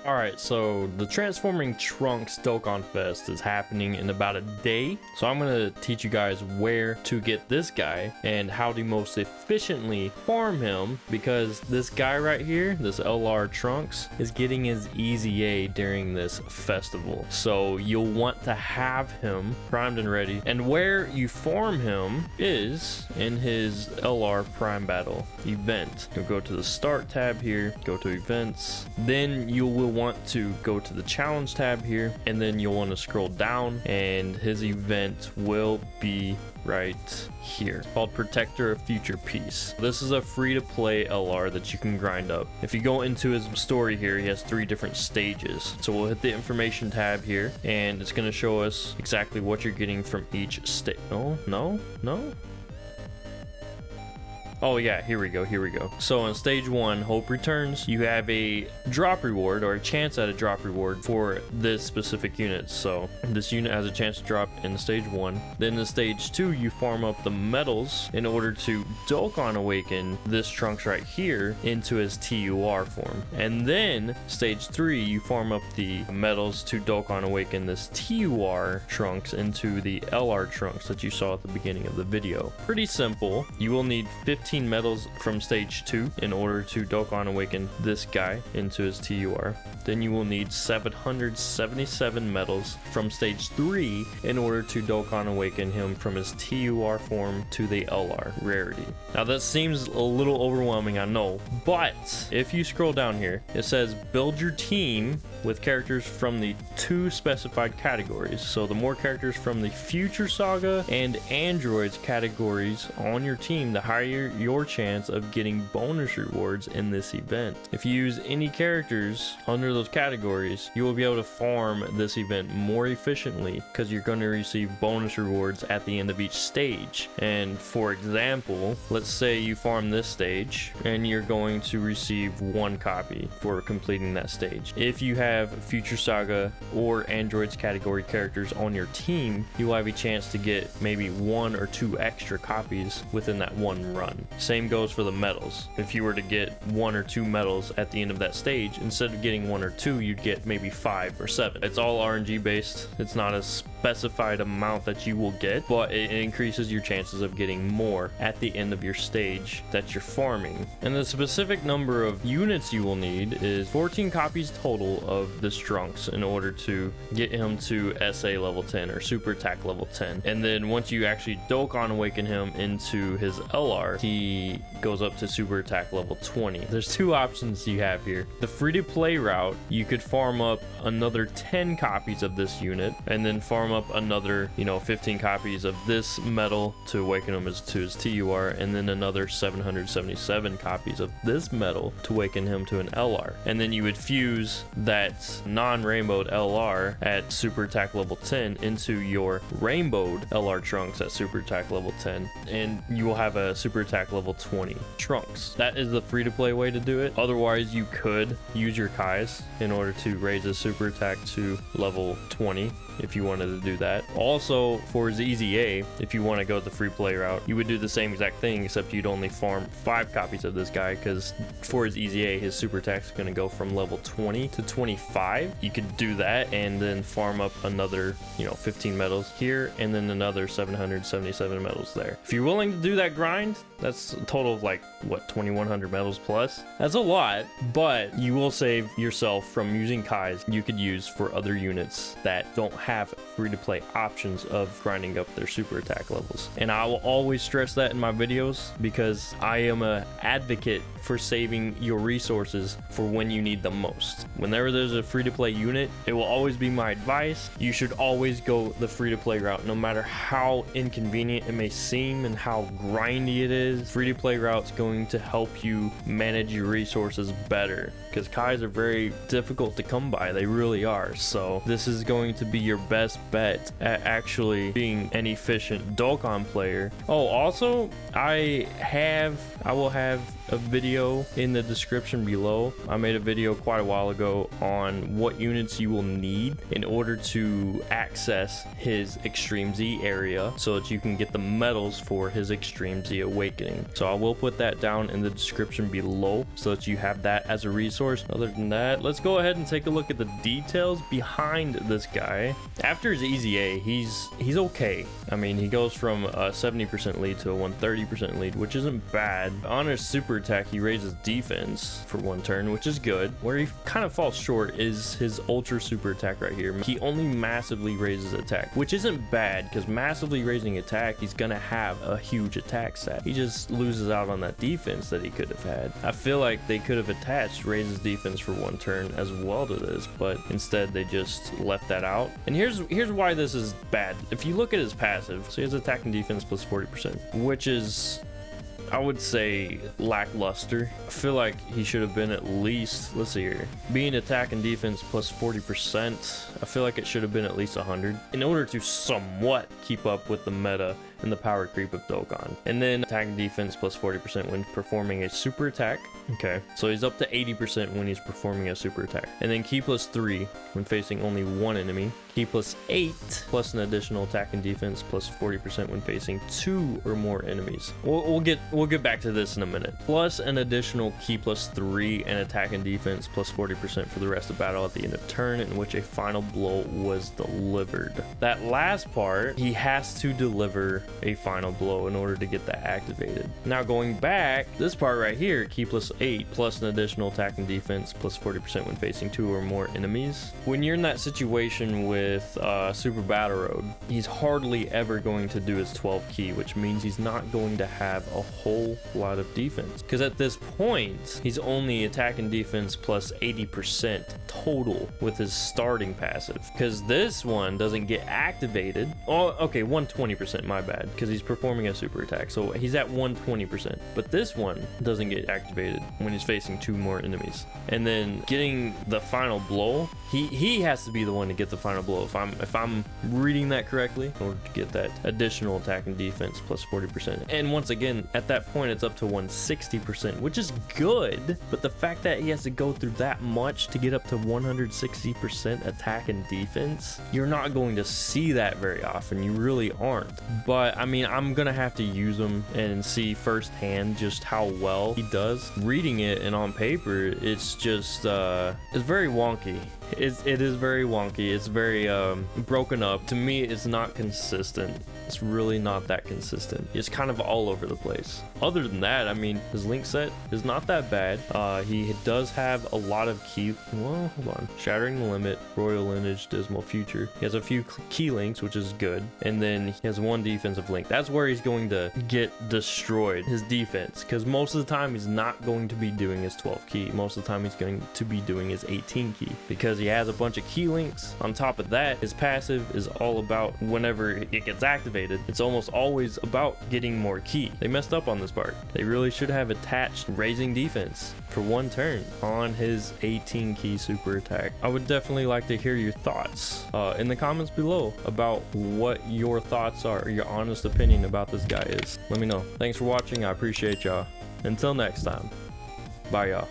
Alright, so the Transforming Trunks Dokkan Fest is happening in about a day. So I'm going to teach you guys where to get this guy and how to most efficiently farm him, because this guy right here, this LR Trunks, is getting his EZA during this festival. So you'll want to have him primed and ready. And where you farm him is in his LR Prime Battle event. You'll go to the Start tab here, go to Events, then you will want to go to the Challenge tab here, and then you'll want to scroll down and his event will be right here. It's called Protector of Future Peace. This is a free-to-play LR that you can grind up. If you go into his story here, he has 3 different stages. So we'll hit the information tab here and it's going to show us exactly what you're getting from each stage. No. Oh yeah, here we go. So in stage 1, Hope Returns, you have a drop reward, or a chance at a drop reward for this specific unit. So this unit has a chance to drop in stage 1. Then in stage 2, you farm up the medals in order to Dokkan Awaken this Trunks right here into his TUR form. And then stage 3, you farm up the medals to Dokkan Awaken this TUR Trunks into the LR Trunks that you saw at the beginning of the video. Pretty simple. You will need 15 medals from stage 2 in order to Dokkan Awaken this guy into his TUR. Then you will need 777 medals from stage 3 in order to Dokkan Awaken him from his TUR form to the LR rarity. Now that seems a little overwhelming, I know, but if you scroll down here, it says build your team with characters from the 2 specified categories. So the more characters from the Future Saga and Androids categories on your team, the higher your chance of getting bonus rewards in this event. If you use any characters under those categories, you will be able to farm this event more efficiently because you're going to receive bonus rewards at the end of each stage. And for example, let's say you farm this stage and you're going to receive 1 copy for completing that stage. If you have Future Saga or Androids category characters on your team, you will have a chance to get maybe 1 or 2 extra copies within that one run. Same goes for the medals. If you were to get 1 or 2 medals at the end of that stage, instead of getting 1 or 2, you'd get maybe 5 or 7. It's all RNG based. It's not a specified amount that you will get, but it increases your chances of getting more at the end of your stage that you're farming. And the specific number of units you will need is 14 copies total of this Trunks in order to get him to SA level 10 or Super Attack level 10. And then once you actually Dokkan Awaken him into his LR, he goes up to Super Attack level 20. There's 2 options you have here. The free-to-play route, you could farm up another 10 copies of this unit and then farm up another 15 copies of this medal to awaken him to his TUR, and then another 777 copies of this medal to awaken him to an LR. And then you would fuse that non-rainbowed LR at Super Attack level 10 into your rainbowed LR Trunks at Super Attack level 10, and you will have a Super Attack level 20 Trunks. That is the free-to-play way to do it. Otherwise, you could use your Kais in order to raise his Super Attack to level 20 if you wanted to do that. Also, for his EZA, if you want to go the free play route, you would do the same exact thing, except you'd only farm 5 copies of this guy, because for his EZA, his super attack is going to go from level 20 to 25. You could do that and then farm up another 15 medals here, and then another 777 medals there. If you're willing to do that grind, that's a total of like what, 2100 medals plus. That's a lot, but you will save yourself from using Kais you could use for other units that don't have free-to-play options of grinding up their super attack levels. And I will always stress that in my videos, because I am an advocate for saving your resources for when you need them most. Whenever there's a free-to-play unit, it will always be my advice, you should always go the free-to-play route, no matter how inconvenient it may seem and how grindy it is. Free-to-play route's going to help you manage your resources better, because Kais are very difficult to come by. They really are. So this is going to be your best bet at actually being an efficient Dokkan player. Oh, also I will have a video in the description below. I made a video quite a while ago on what units you will need in order to access his Extreme Z area so that you can get the medals for his Extreme Z Awakening. So I will put that down in the description below so that you have that as a resource. Other than that, let's go ahead and take a look at the details behind this guy. After his EZA, he's okay. I mean, he goes from a 70% lead to a 130% lead, which isn't bad. On his super attack, he raises defense for 1 turn, which is good. Where he kind of falls short is his ultra super attack right here. He only massively raises attack, which isn't bad because massively raising attack, he's gonna have a huge attack stat. He just loses out on that defense that he could have had. I feel like they could have attached raises defense for 1 turn as well to this, but instead they just left that out. And here's why this is bad. If you look at his passive, so he has attack and defense plus 40%, which is, I would say, lackluster. I feel like he should have been at least, let's see here, being attack and defense plus 40%, I feel like it should have been at least 100 in order to somewhat keep up with the meta and the power creep of Dokkan. And then attack and defense plus 40% when performing a super attack. Okay, so he's up to 80% when he's performing a super attack. And then key plus 3 when facing only 1 enemy. Key plus 8 plus an additional attack and defense plus 40% when facing 2 or more enemies. We'll get back to this in a minute. Plus an additional key plus 3 and attack and defense plus 40% for the rest of battle at the end of turn in which a final blow was delivered. That last part, he has to deliver a final blow in order to get that activated. Now going back, this part right here, key plus 8 plus an additional attack and defense plus 40% when facing 2 or more enemies. When you're in that situation with Super Battle Road, he's hardly ever going to do his 12 key, which means he's not going to have a whole lot of defense. Because at this point, he's only attack and defense plus 80% total with his starting passive. Because this one doesn't get activated. Oh, okay, 120%, my bad. Because he's performing a super attack, so he's at 120%. But this one doesn't get activated when he's facing 2 more enemies. And then getting the final blow, he has to be the one to get the final blow if I'm reading that correctly, in order to get that additional attack and defense plus 40%. And once again, at that point it's up to 160%, which is good, but the fact that he has to go through that much to get up to 160% attack and defense, you're not going to see that very often. You really aren't. But I mean, I'm gonna have to use him and see firsthand just how well he does. Reading it and on paper, it's just it's very wonky. It is very wonky. It's very broken up. To me, it's not consistent. It's really not that consistent. It's kind of all over the place. Other than that, I mean, his link set is not that bad. He does have a lot of key, well, hold on, Shattering the Limit, Royal Lineage, Dismal Future. He has a few key links, which is good, and then he has 1 defensive link. That's where he's going to get destroyed, his defense, because most of the time he's not going to be doing his 12 key. Most of the time he's going to be doing his 18 key, because he has a bunch of key links. On top of that, his passive is all about whenever it gets activated, it's almost always about getting more key. They messed up on this part. They really should have attached raising defense for 1 turn on his 18 key super attack. I would definitely like to hear your thoughts in the comments below about what your thoughts are, your honest opinion about this guy is. Let me know. Thanks for watching. I appreciate y'all. Until next time. Bye y'all.